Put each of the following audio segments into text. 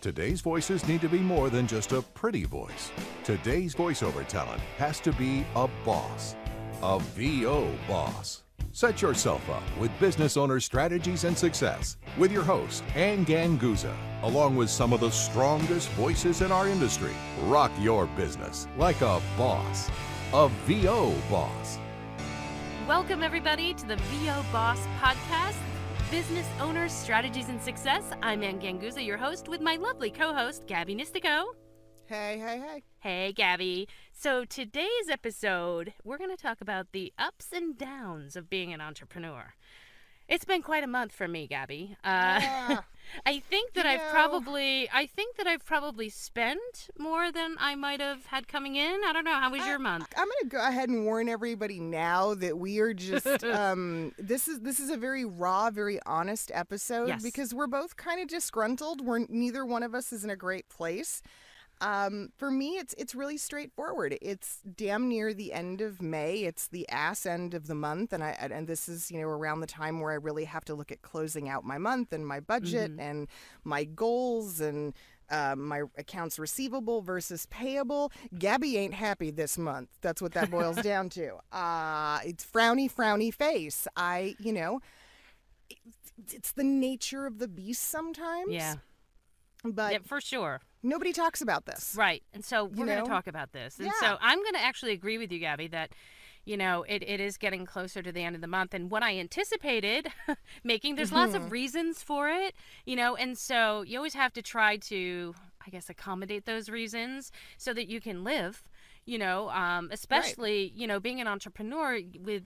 Today's voices need to be more than just a pretty voice. Today's voiceover talent has to be a boss, a VO boss. Set yourself up with business owner strategies and success with your host, Ann Ganguza, along with some of the strongest voices in our industry. Rock your business like a boss, a VO boss. Welcome, everybody, to the VO Boss Podcast, Business Owners, Strategies, and Success. I'm Ann Ganguza, your host, with my lovely co-host, Gabby Nistico. Hey. Hey, Gabby. So today's episode, we're going to talk about the ups and downs of being an entrepreneur. It's been quite a month for me, Gabby. I think that I've probably spent more than I might have had coming in. I don't know. How was your month? I'm going to go ahead and warn everybody now that we are just this is a very raw, very honest episode. Yes. Because we're both kind of disgruntled. Neither one of us is in a great place. For me, it's really straightforward. It's damn near the end of May. It's the ass end of the month, and this is around the time where I really have to look at closing out my month and my budget and my goals and my accounts receivable versus payable. Gabby ain't happy this month. That's what that boils down to. It's frowny face. It's the nature of the beast sometimes. Yeah. But yeah, for sure. Nobody talks about this. Right. And so we're going to talk about this. And so I'm going to actually agree with you, Gabby, that, it is getting closer to the end of the month. And what I anticipated there's lots of reasons for it, and so you always have to try to, I guess, accommodate those reasons so that you can live, especially, right. Being an entrepreneur with,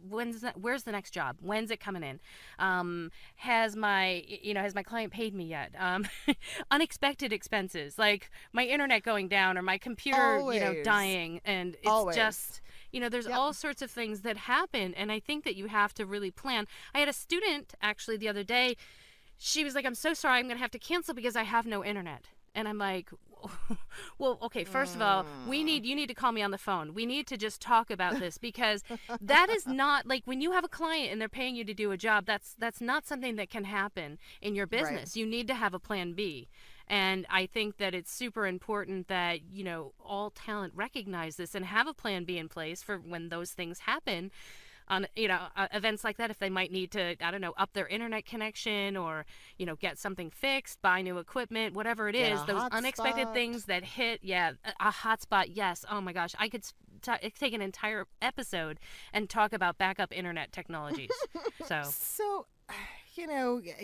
where's the next job? When's it coming in? Has my client paid me yet? Unexpected expenses, like my internet going down or my computer, Always. Dying. And it's Always. just, there's all sorts of things that happen. And I think that you have to really plan. I had a student actually the other day. She was like, I'm so sorry, I'm going to have to cancel because I have no internet. And I'm like, well, okay, first of all, you need to call me on the phone. We need to just talk about this because that is not, like, when you have a client and they're paying you to do a job, that's not something that can happen in your business. Right. You need to have a plan B. And I think that it's super important that, all talent recognize this and have a plan B in place for when those things happen. On events like that, if they might need to, I don't know, up their internet connection or get something fixed, buy new equipment, whatever it is, those unexpected things that hit. A hotspot. Yes. Oh my gosh, I could take an entire episode and talk about backup internet technologies. So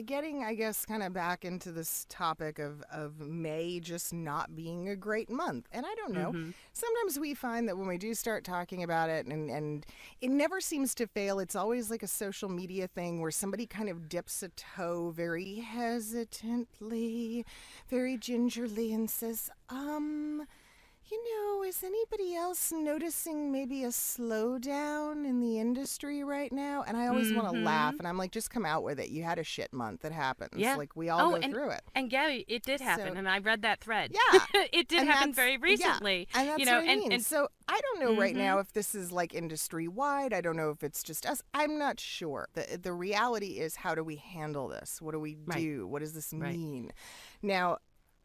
getting, I guess, kind of back into this topic of May just not being a great month. And I don't know. Sometimes we find that when we do start talking about it and it never seems to fail, it's always like a social media thing where somebody kind of dips a toe very hesitantly, very gingerly and says, is anybody else noticing maybe a slowdown in the industry right now? And I always want to laugh, and I'm like, just come out with it. You had a shit month. It happens. Yeah. Like, we all go through it. And Gabby, it did happen, and I read that thread. Yeah. It did happen very recently. Yeah. And that's what I mean. And so I don't know right now if this is like industry-wide. I don't know if it's just us. I'm not sure. The reality is, how do we handle this? What do we do? What does this mean? Now,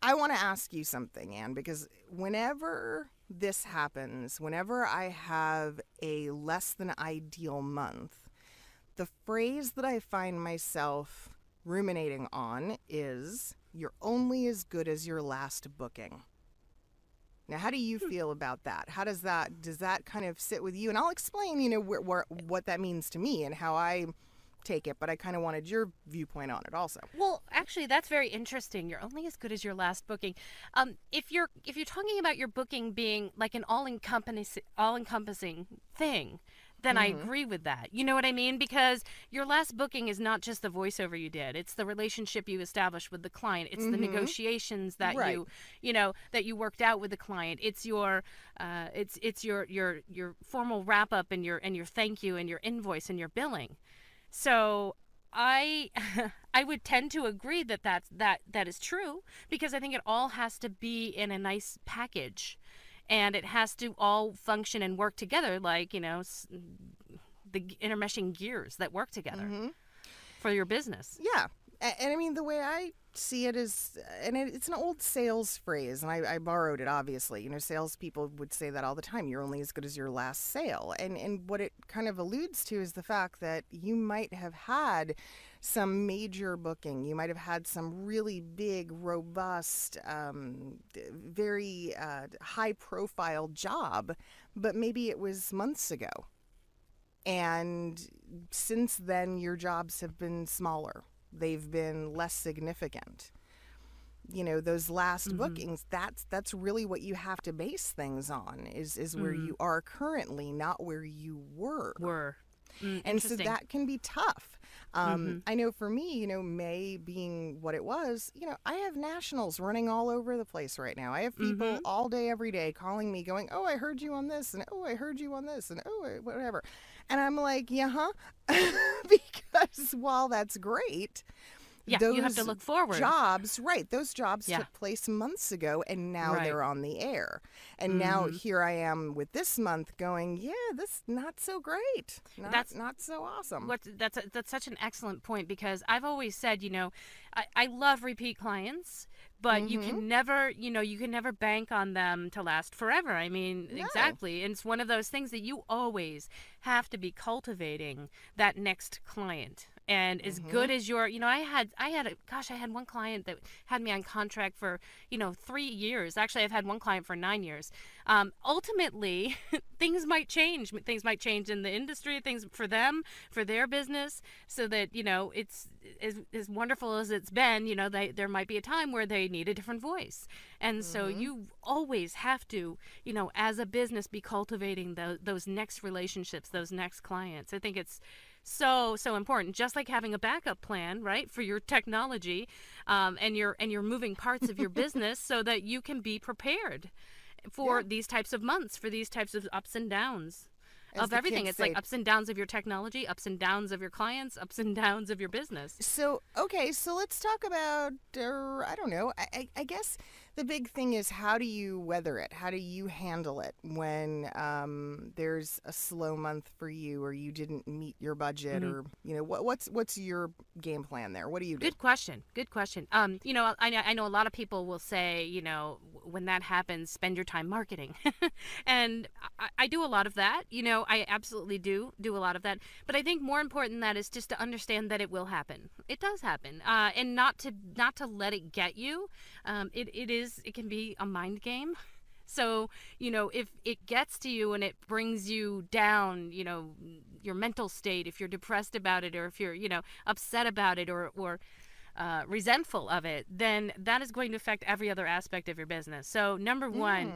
I want to ask you something, Ann, because whenever this happens, whenever I have a less than ideal month, the phrase that I find myself ruminating on is, you're only as good as your last booking. Now, how do you feel about that? Does that kind of sit with you? And I'll explain, what that means to me and how I take it, but I kind of wanted your viewpoint on it also. Well, actually, that's very interesting. You're only as good as your last booking. If you're talking about your booking being like an all-encompassing thing, then I agree with that. You know what I mean? Because your last booking is not just the voiceover you did. It's the relationship you established with the client. It's the negotiations that that you worked out with the client. It's your formal wrap up and your thank you and your invoice and your billing. So I would tend to agree that is true, because I think it all has to be in a nice package, and it has to all function and work together, like the intermeshing gears that work together for your business. Yeah, and I mean, the way I see it as, and it's an old sales phrase, and I borrowed it, obviously. You know, salespeople would say that all the time. You're only as good as your last sale. And what it kind of alludes to is the fact that you might have had some major booking. You might have had some really big, robust, very high-profile job, but maybe it was months ago. And since then, your jobs have been smaller. They've been less significant. You know, those last bookings, that's really what you have to base things on, is where you are currently, not where you were. And so that can be tough. I know for me, you know, May being what it was, you know, I have nationals running all over the place right now. I have people all day, every day calling me going, oh, I heard you on this, and oh, I heard you on this, and oh, whatever. And I'm like, yeah, because while that's great, you have to look forward. Those jobs took place months ago, and now they're on the air. And now here I am with this month going, this not so great. That's not so awesome. That's such an excellent point, because I've always said, you know, I love repeat clients, but you can never bank on them to last forever. I mean, exactly. And it's one of those things that you always have to be cultivating that next client. And as good as your, you know, I had one client that had me on contract for, 3 years. Actually, I've had one client for 9 years. Ultimately, things might change. Things might change in the industry, things for them, for their business, so that, it's as wonderful as it's been, there might be a time where they need a different voice. And so you always have to, as a business, be cultivating those next relationships, those next clients. I think it's so important, just like having a backup plan, right, for your technology and your moving parts of your business, so that you can be prepared for these types of months, for these types of ups and downs of everything. It's like ups and downs of your technology, ups and downs of your clients, ups and downs of your business. So let's talk about, I don't know, I guess the big thing is, how do you weather it? How do you handle it when there's a slow month for you, or you didn't meet your budget, or, what's your game plan there? What do you do? Good question. I know a lot of people will say, when that happens, spend your time marketing. And I do a lot of that. I absolutely do a lot of that. But I think more important than that is just to understand that it will happen. It does happen. And not to let it get you. It can be a mind game. So, if it gets to you and it brings you down, your mental state, if you're depressed about it, or if you're, upset about it, or resentful of it, then that is going to affect every other aspect of your business. So number one,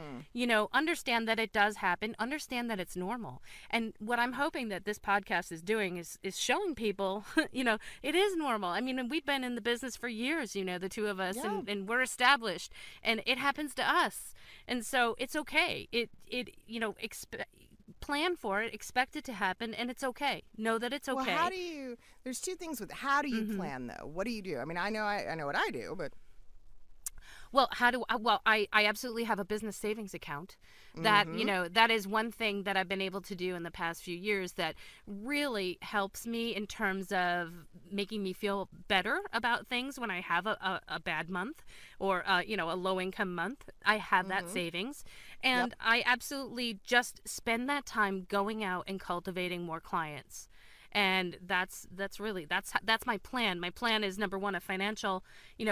understand that it does happen. Understand that it's normal. And what I'm hoping that this podcast is doing is showing people, it is normal. I mean, we've been in the business for years, the two of us, and we're established, and it happens to us. And so it's okay. Plan for it, expect it to happen, and it's okay. Know that it's okay. Well, there's two things with, how do you plan, though? What do you do? I mean, I know what I do, but... Well, I absolutely have a business savings account. That, that is one thing that I've been able to do in the past few years that really helps me in terms of making me feel better about things when I have a bad month, or, a low income month. I have that savings. And I absolutely just spend that time going out and cultivating more clients. And that's my plan. My plan is, number one, a financial,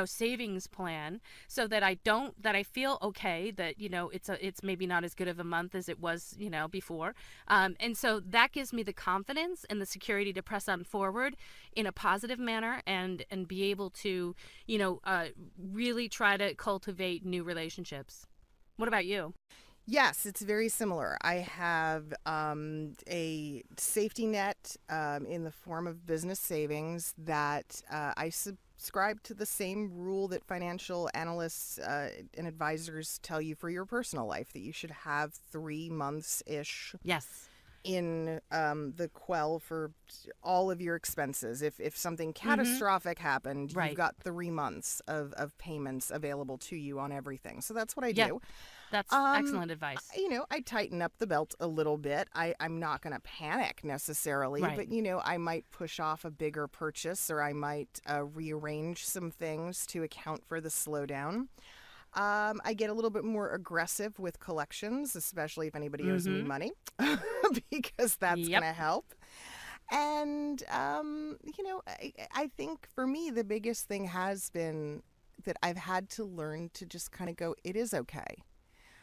savings plan, so that I feel okay, that, it's maybe not as good of a month as it was, before. And so that gives me the confidence and the security to press on forward in a positive manner, and be able to, really try to cultivate new relationships. What about you? Yes, it's very similar. I have a safety net in the form of business savings that I subscribe to the same rule that financial analysts and advisors tell you for your personal life, that you should have 3 months-ish. Yes. in the quell for all of your expenses. If something catastrophic happened, Right. you've got 3 months of payments available to you on everything. So that's what I Yeah. do. That's excellent advice. I tighten up the belt a little bit. I'm not going to panic necessarily, Right. but, I might push off a bigger purchase, or I might rearrange some things to account for the slowdown. I get a little bit more aggressive with collections, especially if anybody owes me money, because that's Yep. going to help. And, I think for me, the biggest thing has been that I've had to learn to just kind of go, it is okay.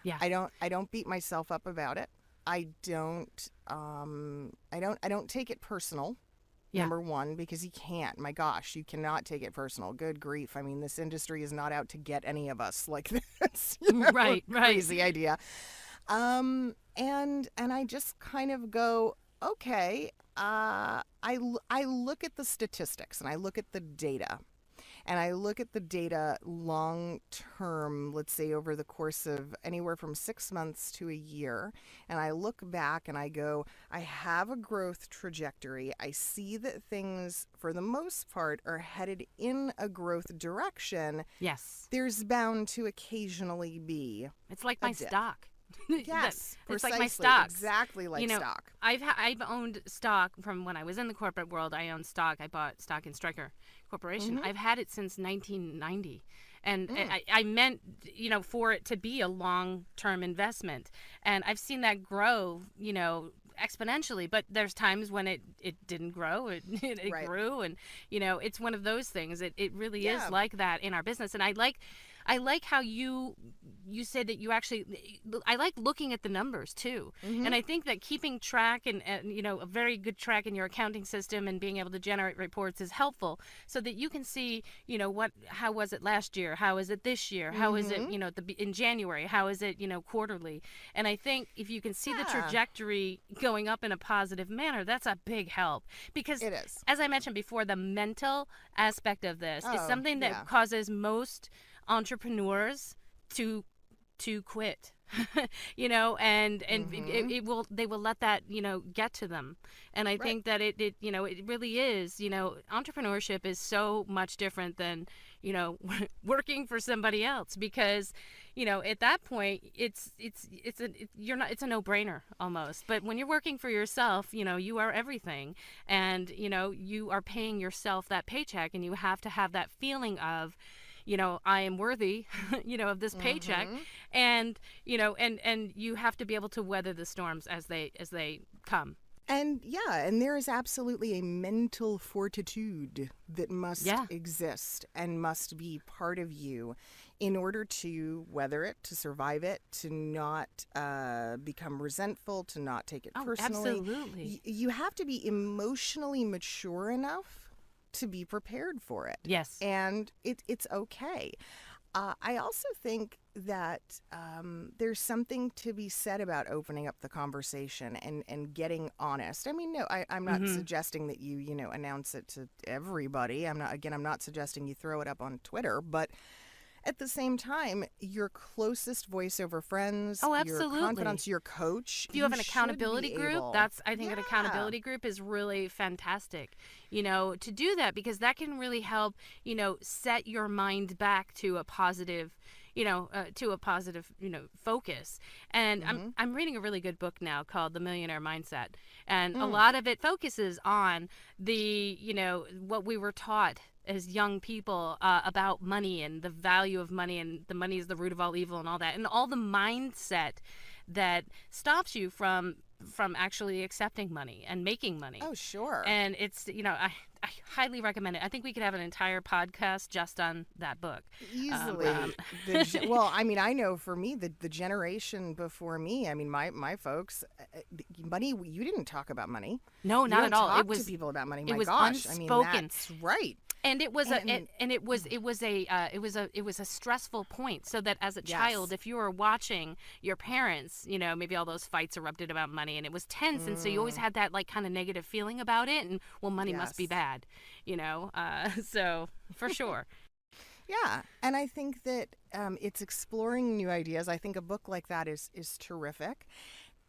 Yeah. I don't beat myself up about it. I don't take it personal. Yeah. Number one, because you can't. My gosh, you cannot take it personal. Good grief. I mean, this industry is not out to get any of us like this. Right. Crazy idea. And I just kind of go, okay, I look at the statistics and I look at the data. And I look at the data long term, let's say over the course of anywhere from 6 months to a year. And I look back and I go, I have a growth trajectory. I see that things, for the most part, are headed in a growth direction. Yes. There's bound to occasionally be. It's like my dip. stock. Yes, it's like my precisely, stocks. exactly like stock. I've owned stock from when I was in the corporate world. I owned stock. I bought stock in Stryker Corporation. I've had it since 1990. And I meant, for it to be a long-term investment. And I've seen that grow, exponentially, but there's times when it didn't grow, it Right. grew, and it's one of those things. It really Yeah. is like that in our business. And I like how you said that you actually, I like looking at the numbers too. And I think that keeping track and a very good track in your accounting system and being able to generate reports is helpful, so that you can see, how was it last year? How is it this year? How is it, in January? How is it, quarterly? And I think if you can see the trajectory going up in a positive manner, that's a big help, because It is. as I mentioned before, the mental aspect of this is Oh, something that yeah. causes most entrepreneurs to quit. And they will let that get to them. And I think that it really is, entrepreneurship is so much different than working for somebody else, because at that point it's a no-brainer almost. But when you're working for yourself, you are everything, and you are paying yourself that paycheck, and you have to have that feeling of, I am worthy, of this paycheck, and you have to be able to weather the storms as they come. And there is absolutely a mental fortitude that must exist and must be part of you in order to weather it, to survive it, to not become resentful, to not take it personally. Absolutely. You have to be emotionally mature enough to be prepared for it. Yes. And it's okay. I also think that there's something to be said about opening up the conversation and getting honest. I mean, no, I'm not suggesting that you announce it to everybody. I'm not suggesting you throw it up on Twitter, but at the same time, your closest voiceover friends, your confidants, your coach. If you have an accountability group, I think an accountability group is really fantastic, to do that, because that can really help, set your mind back to a positive, focus. And I'm reading a really good book now called The Millionaire Mindset. And a lot of it focuses on the, what we were taught as young people about money and the value of money, and the money is the root of all evil and all that, and all the mindset that stops you from actually accepting money and making money. Oh, sure. And it's, I highly recommend it. I think we could have an entire podcast just on that book. Easily. Well, I mean, I know for me, the generation before me, I mean, my folks, money, you didn't talk about money. No, not at all. It was to people about money. My was gosh, unspoken. I mean, that's right. And it was it was a stressful point, so that as a child, if you were watching your parents, maybe all those fights erupted about money, and it was tense, and so you always had that kind of negative feeling about it, and money must be bad, so for sure. Yeah, and I think that it's exploring new ideas. I think a book like that is terrific.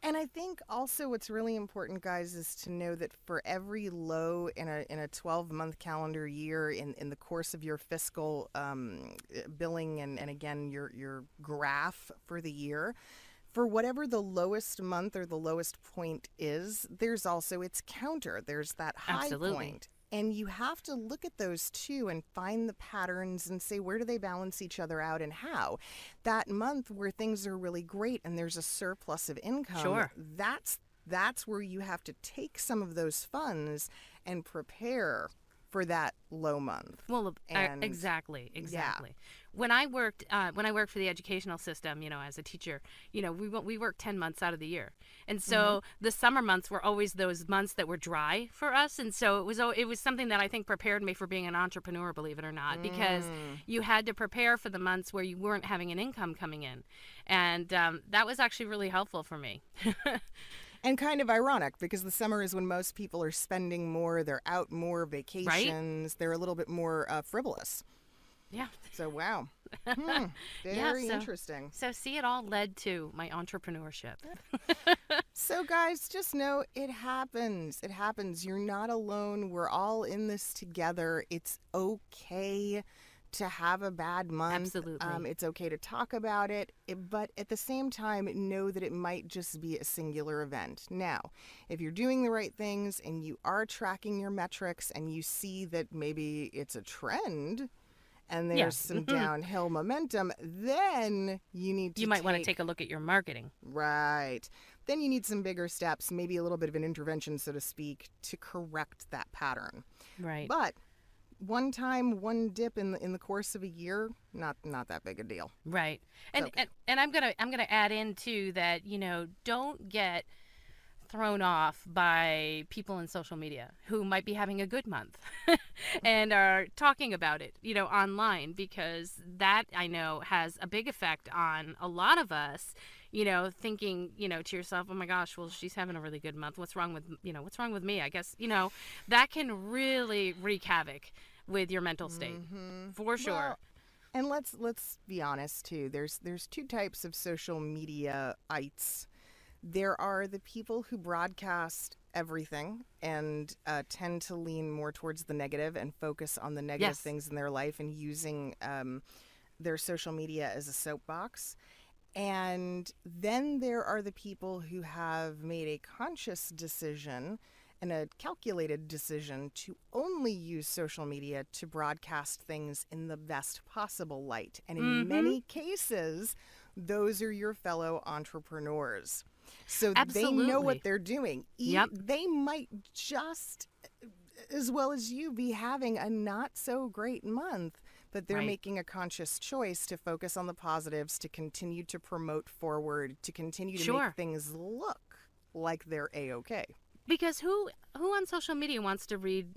And I think also what's really important, guys, is to know that for every low in a 12-month calendar year in the course of your fiscal billing and again your graph for the year, for whatever the lowest month or the lowest point is, there's also its counter. There's that high Absolutely. point. And you have to look at those two and find the patterns and say, where do they balance each other out and how? That month where things are really great and there's a surplus of income, Sure. that's where you have to take some of those funds and prepare for that low month. Well, And- exactly. When I worked for the educational system, as a teacher, we worked 10 months out of the year, and so the summer months were always those months that were dry for us, and so it was something that I think prepared me for being an entrepreneur, believe it or not, because you had to prepare for the months where you weren't having an income coming in, and that was actually really helpful for me. And kind of ironic because the summer is when most people are spending more, they're out more, vacations, they're a little bit more frivolous. Yeah. So, wow. Very so- interesting. So see, it all led to my entrepreneurship. So, guys, just know it happens. It happens. You're not alone. We're all in this together. It's okay to have a bad month. Absolutely. It's okay to talk about it, but at the same time, know that it might just be a singular event. Now, if you're doing the right things and you are tracking your metrics and you see that maybe it's a trend and there's Yeah. some downhill momentum, then you need to You might want to take a look at your marketing. Right. Then you need some bigger steps, maybe a little bit of an intervention, so to speak, to correct that pattern. Right. But one time, one dip in the course of a year, not that big a deal. Right. And, Okay. and I'm gonna add in too that, don't get thrown off by people in social media who might be having a good month and are talking about it, online, because that I know has a big effect on a lot of us, thinking, to yourself, oh my gosh, well, she's having a really good month. What's wrong with me? I guess, that can really wreak havoc with your mental state for sure. Well, and let's be honest too. There's two types of social media-ites. There are the people who broadcast everything and tend to lean more towards the negative and focus on the negative Yes. things in their life and using their social media as a soapbox. And then there are the people who have made a conscious decision and a calculated decision to only use social media to broadcast things in the best possible light. And in many cases, those are your fellow entrepreneurs. So they know Absolutely. what they're doing. Yep. They might just, as well as you, be having a not so great month, but they're Right. making a conscious choice to focus on the positives, to continue to promote forward, to continue to Sure. make things look like they're A-okay. Because who on social media wants to read,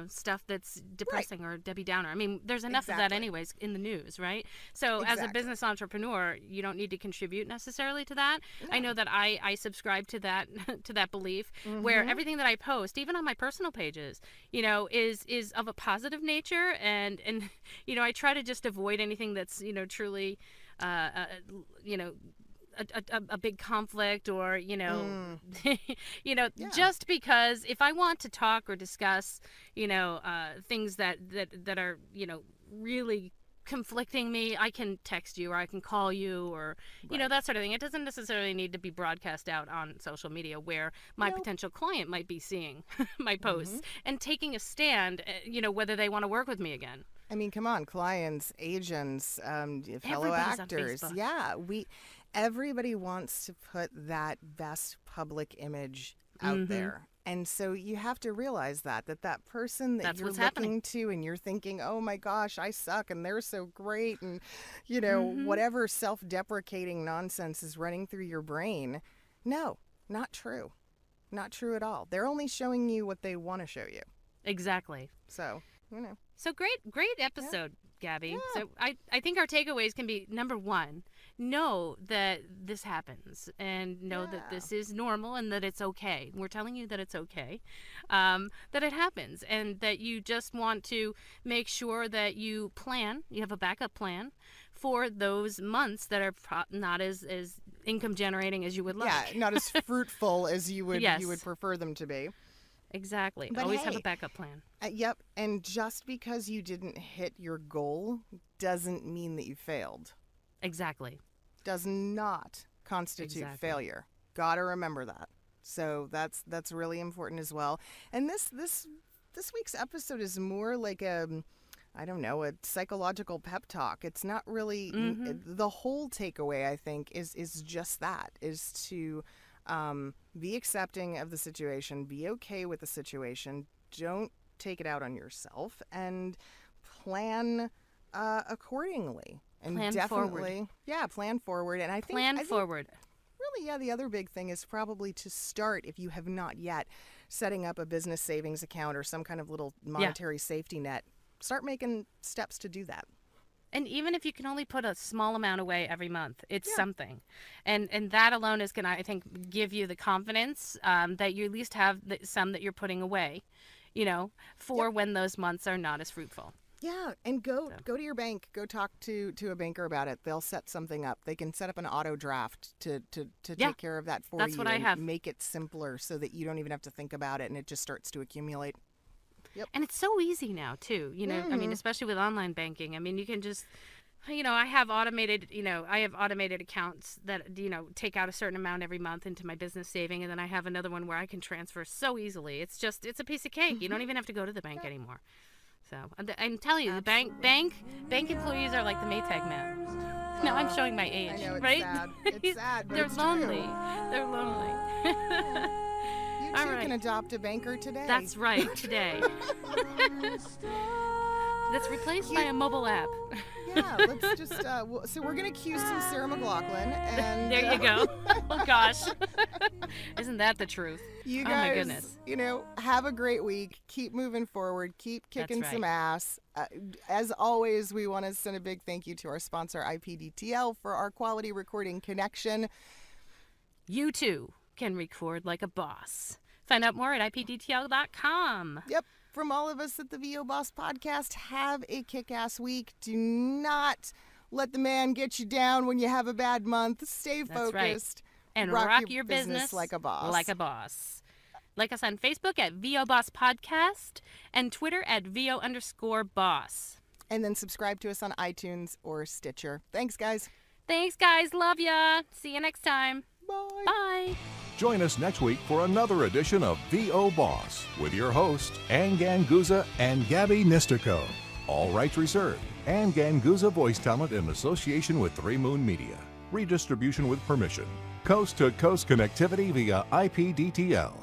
stuff that's depressing or Debbie Downer? I mean, there's enough of that Exactly. anyways in the news, right? So as a Exactly. business entrepreneur, you don't need to contribute necessarily to that. I know that I subscribe to that to that belief where everything that I post, even on my personal pages, is of a positive nature, and I try to just avoid anything that's truly a big conflict or just because if I want to talk or discuss things that are really conflicting me, I can text you or I can call you or that sort of thing. It doesn't necessarily need to be broadcast out on social media where my potential client might be seeing my posts and taking a stand, whether they want to work with me again. I mean, come on, clients, agents, fellow Everybody's on actors. Facebook. Yeah, everybody wants to put that best public image out there. And so you have to realize that person that That's you're what's looking happening. to and you're thinking, oh my gosh, I suck and they're so great. And, whatever self-deprecating nonsense is running through your brain. No, not true. Not true at all. They're only showing you what they want to show you. Exactly. So, So great episode, Gabby. Yeah. So I think our takeaways can be, number one, know that this happens and know that Yeah. this is normal and that it's okay. We're telling you that it's okay, that it happens, and that you just want to make sure that you have a backup plan for those months that are not as income generating as you would like. Yeah, not as fruitful as you would Yes. you would prefer them to be. Exactly. But Always have hey, a backup plan. Yep, and just because you didn't hit your goal doesn't mean that you failed. Exactly. Does not constitute Exactly. failure. Got to remember that. So that's really important as well. And this week's episode is more like a psychological pep talk. It's not really the whole takeaway. I think is just that, is to be accepting of the situation, be okay with the situation. Don't take it out on yourself, and plan accordingly. And Plan definitely, plan forward. And I think Plan forward. Really, the other big thing is probably to start, if you have not yet, setting up a business savings account or some kind of little monetary safety net. Start making steps to do that. And even if you can only put a small amount away every month, it's something. And that alone is going to, I think, give you the confidence that you at least have some that you're putting away, for when those months are not as fruitful. Yeah, and go to your bank. Go talk to a banker about it. They'll set something up. They can set up an auto draft to take care of that for you. That's what I have. Make it simpler so that you don't even have to think about it, and it just starts to accumulate. Yep. And it's so easy now, too. I mean, especially with online banking. I mean, you can just, I have automated accounts that, take out a certain amount every month into my business saving. And then I have another one where I can transfer so easily. It's a piece of cake. You don't even have to go to the bank anymore. So I'm telling you, the bank employees are like the Maytag man. Now I'm showing my age, I know, it's right? sad. It's sad, but They're it's lonely. true. They're lonely. You All too right. can adopt a banker today. That's right, today. That's replaced by a mobile app. Yeah, let's just, so we're going to cue some Sarah McLachlan. And There you go. Oh, gosh. Isn't that the truth? You Oh, guys, my goodness. Have a great week. Keep moving forward. Keep kicking That's some right. ass. As always, we want to send a big thank you to our sponsor, IPDTL, for our quality recording connection. You, too, can record like a boss. Find out more at ipdtl.com. Yep. From all of us at the VO Boss Podcast, have a kick-ass week. Do not let the man get you down when you have a bad month. Stay That's right. focused. And rock your business like a boss. Like a boss. Like us on Facebook at VO Boss Podcast and Twitter at VO_boss. And then subscribe to us on iTunes or Stitcher. Thanks, guys. Thanks, guys. Love ya. See you next time. Bye. Bye. Join us next week for another edition of VO Boss with your hosts, Ann Ganguza and Gabby Nistico. All rights reserved. Ann Ganguza voice talent in association with 3 Moon Media. Redistribution with permission. Coast to coast connectivity via IPDTL.